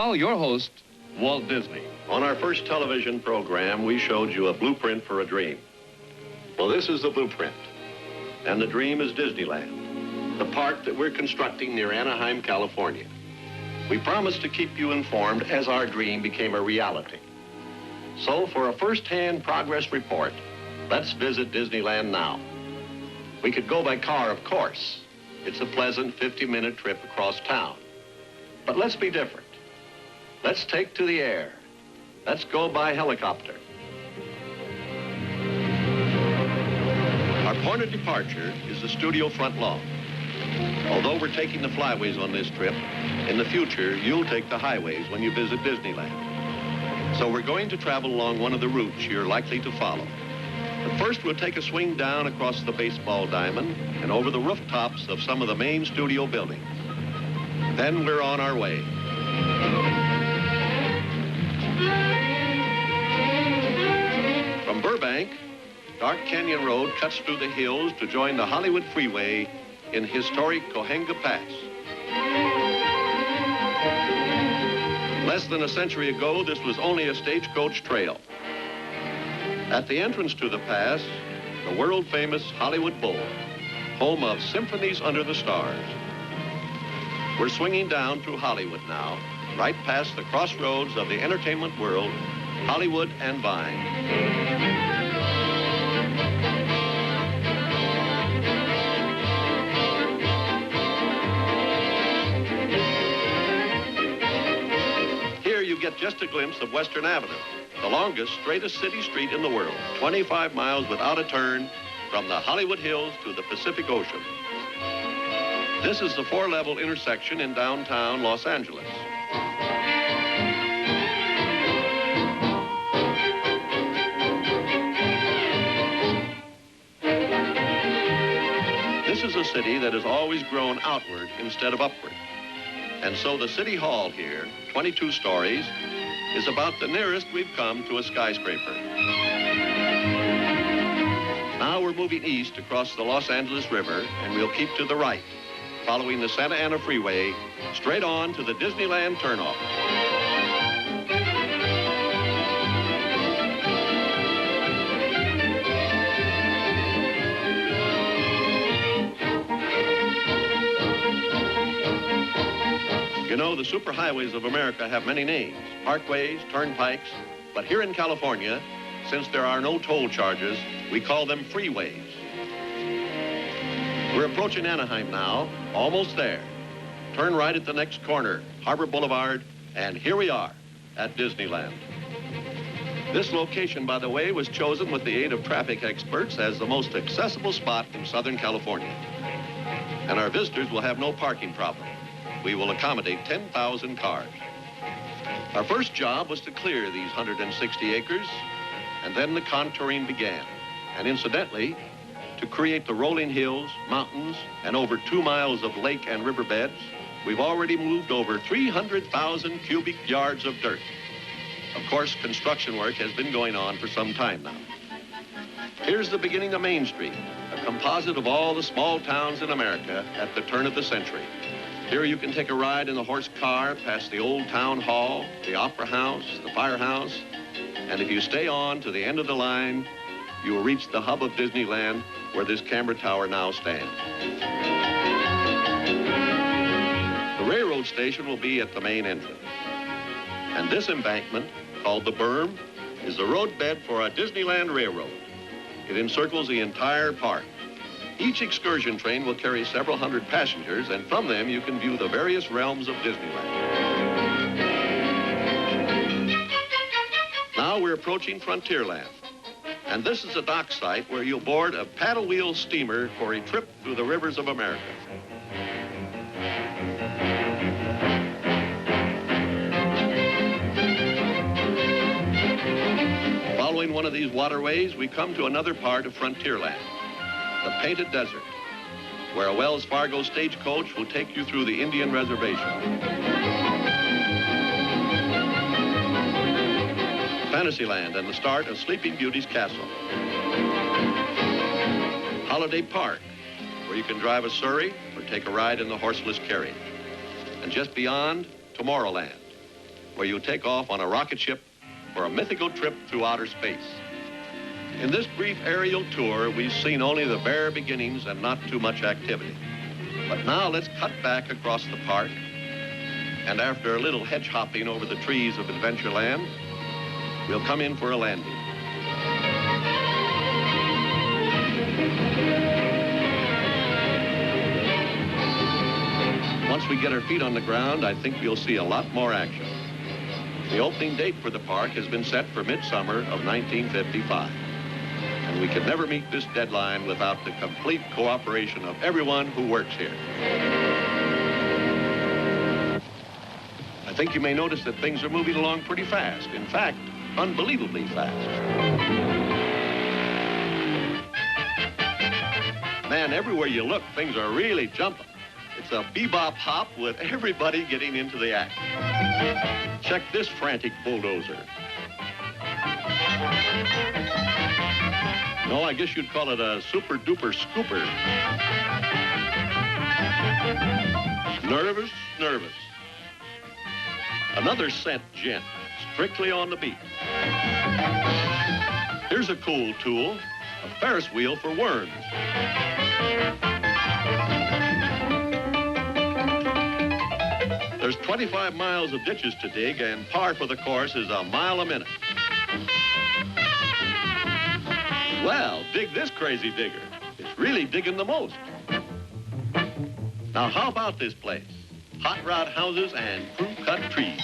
now, your host, Walt Disney. On our first television program, we showed you a blueprint for a dream. Well, this is the blueprint. And the dream is Disneyland, the park that we're constructing near Anaheim, California. We promised to keep you informed as our dream became a reality. So, for a first-hand progress report, let's visit Disneyland now. We could go by car, of course. It's a pleasant 50-minute trip across town. But let's be different. Let's take to the air. Let's go by helicopter. Our point of departure is the studio front lawn. Although we're taking the flyways on this trip, in the future, you'll take the highways when you visit Disneyland. So we're going to travel along one of the routes you're likely to follow. But first, we'll take a swing down across the baseball diamond and over the rooftops of some of the main studio buildings. Then we're on our way. From Burbank, Dark Canyon Road cuts through the hills to join the Hollywood Freeway in historic Cahuenga Pass. Less than a century ago, this was only a stagecoach trail. At the entrance to the pass, the world-famous Hollywood Bowl, home of Symphonies Under the Stars. We're swinging down through Hollywood now, right past the crossroads of the entertainment world, Hollywood and Vine. Get just a glimpse of Western Avenue, the longest, straightest city street in the world, 25 miles without a turn from the Hollywood Hills to the Pacific Ocean. This is the 4-level intersection in downtown Los Angeles. This is a city that has always grown outward instead of upward. And so the City Hall here, 22 stories, is about the nearest we've come to a skyscraper. Now we're moving east across the Los Angeles River, and we'll keep to the right, following the Santa Ana Freeway, straight on to the Disneyland turnoff. You know, the superhighways of America have many names, parkways, turnpikes, but here in California, since there are no toll charges, we call them freeways. We're approaching Anaheim now, almost there. Turn right at the next corner, Harbor Boulevard, and here we are at Disneyland. This location, by the way, was chosen with the aid of traffic experts as the most accessible spot in Southern California. And our visitors will have no parking problem. We will accommodate 10,000 cars. Our first job was to clear these 160 acres, and then the contouring began. And incidentally, to create the rolling hills, mountains, and over 2 miles of lake and riverbeds, we've already moved over 300,000 cubic yards of dirt. Of course, construction work has been going on for some time now. Here's the beginning of Main Street, a composite of all the small towns in America at the turn of the century. Here you can take a ride in the horse car past the old town hall, the opera house, the firehouse, and if you stay on to the end of the line, you will reach the hub of Disneyland where this camera tower now stands. The railroad station will be at the main entrance. And this embankment, called the berm, is the roadbed for a Disneyland railroad. It encircles the entire park. Each excursion train will carry several hundred passengers, and from them you can view the various realms of Disneyland. Now we're approaching Frontierland, and this is a dock site where you'll board a paddle wheel steamer for a trip through the rivers of America. Following one of these waterways, we come to another part of Frontierland, the Painted Desert, where a Wells Fargo stagecoach will take you through the Indian reservation. Fantasyland and the start of Sleeping Beauty's castle. Holiday Park, where you can drive a surrey or take a ride in the horseless carriage. And just beyond, Tomorrowland, where you take off on a rocket ship for a mythical trip through outer space. In this brief aerial tour, we've seen only the bare beginnings and not too much activity. But now let's cut back across the park, and after a little hedge hopping over the trees of Adventureland, we'll come in for a landing. Once we get our feet on the ground, I think we'll see a lot more action. The opening date for the park has been set for midsummer of 1955. And we could never meet this deadline without the complete cooperation of everyone who works here. I think you may notice that things are moving along pretty fast. In fact, unbelievably fast. Man, everywhere you look, things are really jumping. It's a bebop hop with everybody getting into the act. Check this frantic bulldozer. No, I guess you'd call it a super-duper scooper. Nervous, nervous. Another scent gent, strictly on the beat. Here's a cool tool, a Ferris wheel for worms. There's 25 miles of ditches to dig, and par for the course is a mile a minute. Well, dig this crazy digger. It's really digging the most. Now, how about this place? Hot rod houses and crew-cut trees.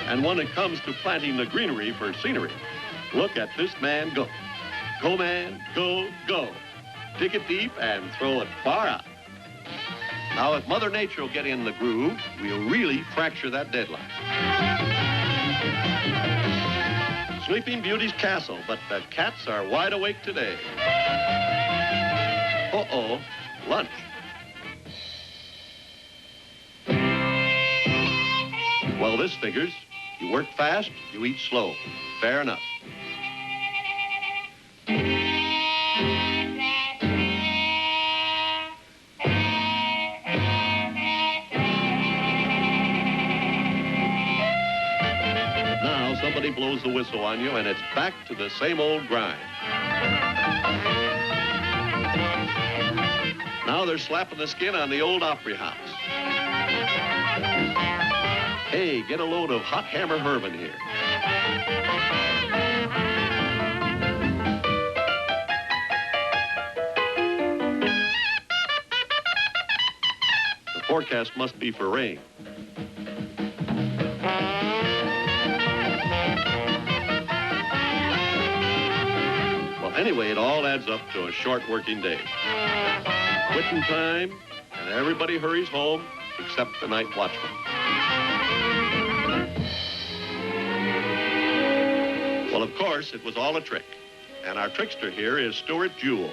And when it comes to planting the greenery for scenery, look at this man go. Go, man, go, go. Dig it deep and throw it far out. Now, if Mother Nature will get in the groove, we'll really fracture that deadline. Sleeping Beauty's castle, but the cats are wide awake today. Uh-oh, lunch. Well, this figures. You work fast, you eat slow. Fair enough. Now somebody blows the whistle on you and it's back to the same old grind. Now they're slapping the skin on the old Opry House. Hey, get a load of hot hammer Herman here. The forecast must be for rain. Well, anyway, it all adds up to a short working day. Quitting time, and everybody hurries home except the night watchman. Well, of course, it was all a trick. And our trickster here is Stuart Jewell,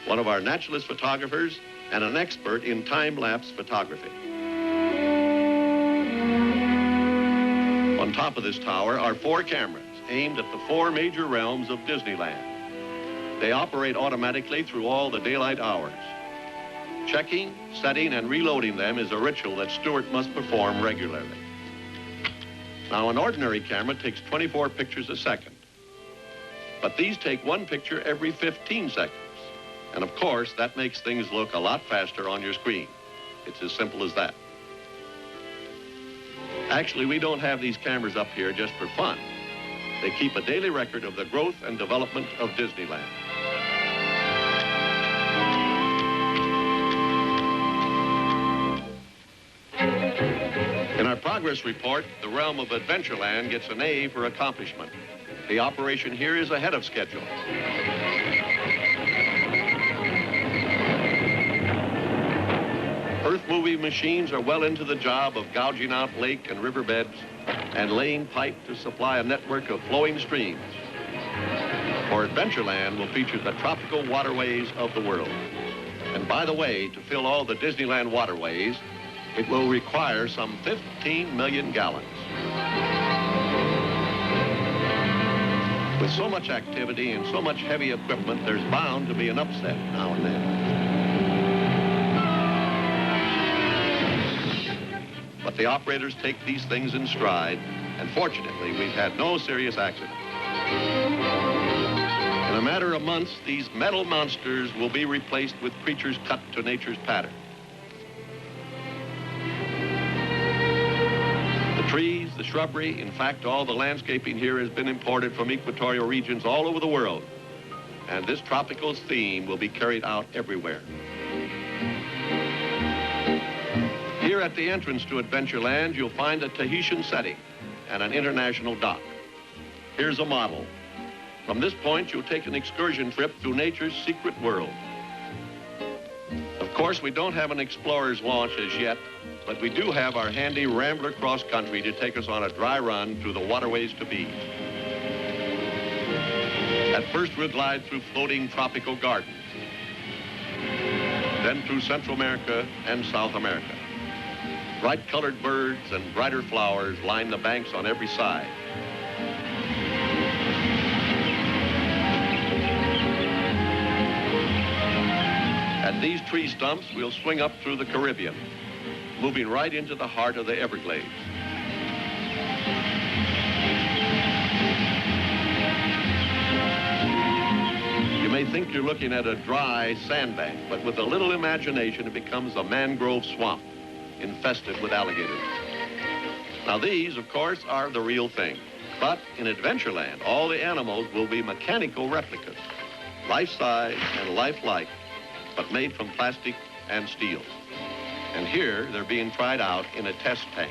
one of our naturalist photographers and an expert in time-lapse photography. On top of this tower are 4 cameras aimed at the 4 major realms of Disneyland. They operate automatically through all the daylight hours. Checking, setting, and reloading them is a ritual that Stuart must perform regularly. Now, an ordinary camera takes 24 pictures a second. But these take 1 picture every 15 seconds. And of course, that makes things look a lot faster on your screen. It's as simple as that. Actually, we don't have these cameras up here just for fun. They keep a daily record of the growth and development of Disneyland. In our progress report, the realm of Adventureland gets an A for accomplishment. The operation here is ahead of schedule. Earth-moving machines are well into the job of gouging out lake and riverbeds and laying pipe to supply a network of flowing streams. For Adventureland will feature the tropical waterways of the world. And by the way, to fill all the Disneyland waterways, it will require some 15 million gallons. With so much activity and so much heavy equipment, there's bound to be an upset now and then. But the operators take these things in stride, and fortunately, we've had no serious accidents. In a matter of months, these metal monsters will be replaced with creatures cut to nature's pattern. The trees, the shrubbery, in fact, all the landscaping here has been imported from equatorial regions all over the world. And this tropical theme will be carried out everywhere. Here at the entrance to Adventureland, you'll find a Tahitian setting and an international dock. Here's a model. From this point, you'll take an excursion trip through nature's secret world. Of course, we don't have an explorer's launch as yet, but we do have our handy Rambler cross country to take us on a dry run through the waterways to be. At first, we'll glide through floating tropical gardens, then through Central America and South America. Bright-colored birds and brighter flowers line the banks on every side. At these tree stumps, we'll swing up through the Caribbean, moving right into the heart of the Everglades. You may think you're looking at a dry sandbank, but with a little imagination, it becomes a mangrove swamp infested with alligators. Now these, of course, are the real thing. But in Adventureland, all the animals will be mechanical replicas, life-size and lifelike, but made from plastic and steel. And here, they're being tried out in a test tank.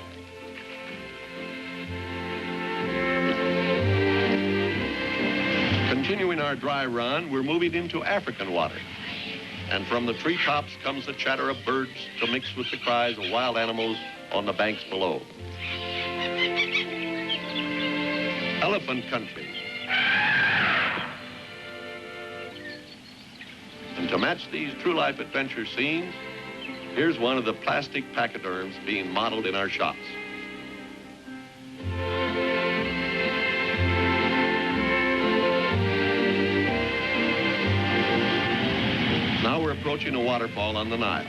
Continuing our dry run, we're moving into African water. And from the treetops comes the chatter of birds to mix with the cries of wild animals on the banks below. Elephant country. And to match these true-life adventure scenes, here's one of the plastic pachyderms being modeled in our shops. Now we're approaching a waterfall on the Nile.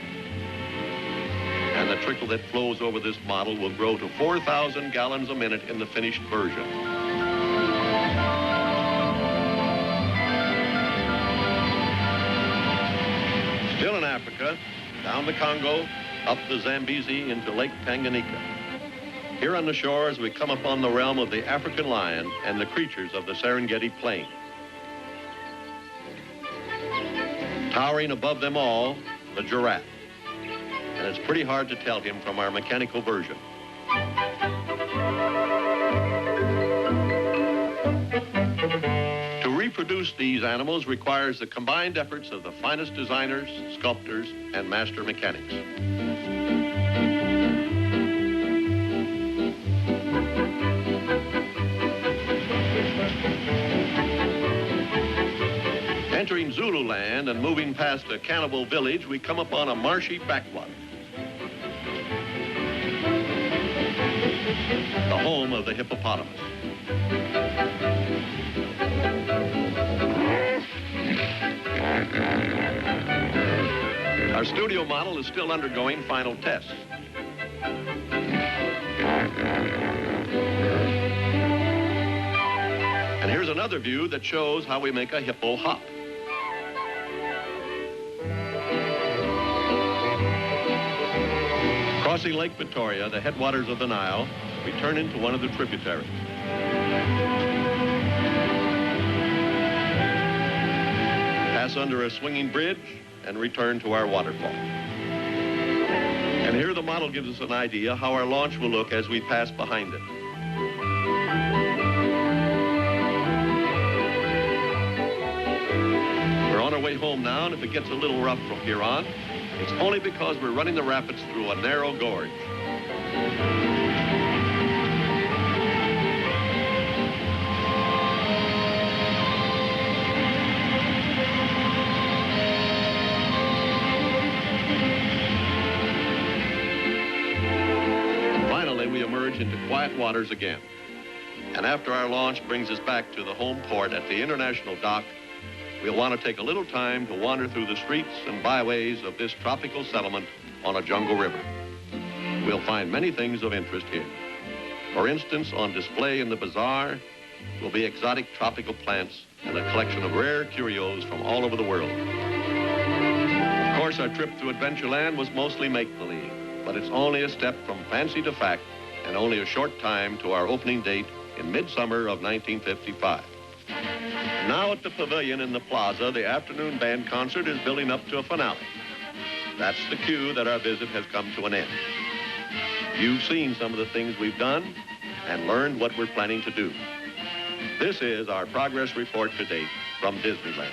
And the trickle that flows over this model will grow to 4,000 gallons a minute in the finished version. Still in Africa, down the Congo, up the Zambezi into Lake Tanganyika. Here on the shores, we come upon the realm of the African lion and the creatures of the Serengeti Plain. Towering above them all, the giraffe. And it's pretty hard to tell him from our mechanical version. To reproduce these animals requires the combined efforts of the finest designers, sculptors, and master mechanics. Entering Zululand and moving past a cannibal village, we come upon a marshy backwater. The home of the hippopotamus. Our studio model is still undergoing final tests. And here's another view that shows how we make a hippo hop. Crossing Lake Victoria, the headwaters of the Nile, we turn into one of the tributaries. Pass under a swinging bridge and return to our waterfall. And here the model gives us an idea how our launch will look as we pass behind it. We're on our way home now, and if it gets a little rough from here on, it's only because we're running the rapids through a narrow gorge. emerge into quiet waters again. And after our launch brings us back to the home port at the International Dock, we'll want to take a little time to wander through the streets and byways of this tropical settlement on a jungle river. We'll find many things of interest here. For instance, on display in the bazaar will be exotic tropical plants and a collection of rare curios from all over the world. Of course, our trip to Adventureland was mostly make-believe, but it's only a step from fancy to fact and only a short time to our opening date in midsummer of 1955. Now at the pavilion in the plaza, the afternoon band concert is building up to a finale. That's the cue that our visit has come to an end. You've seen some of the things we've done and learned what we're planning to do. This is our progress report to date from Disneyland.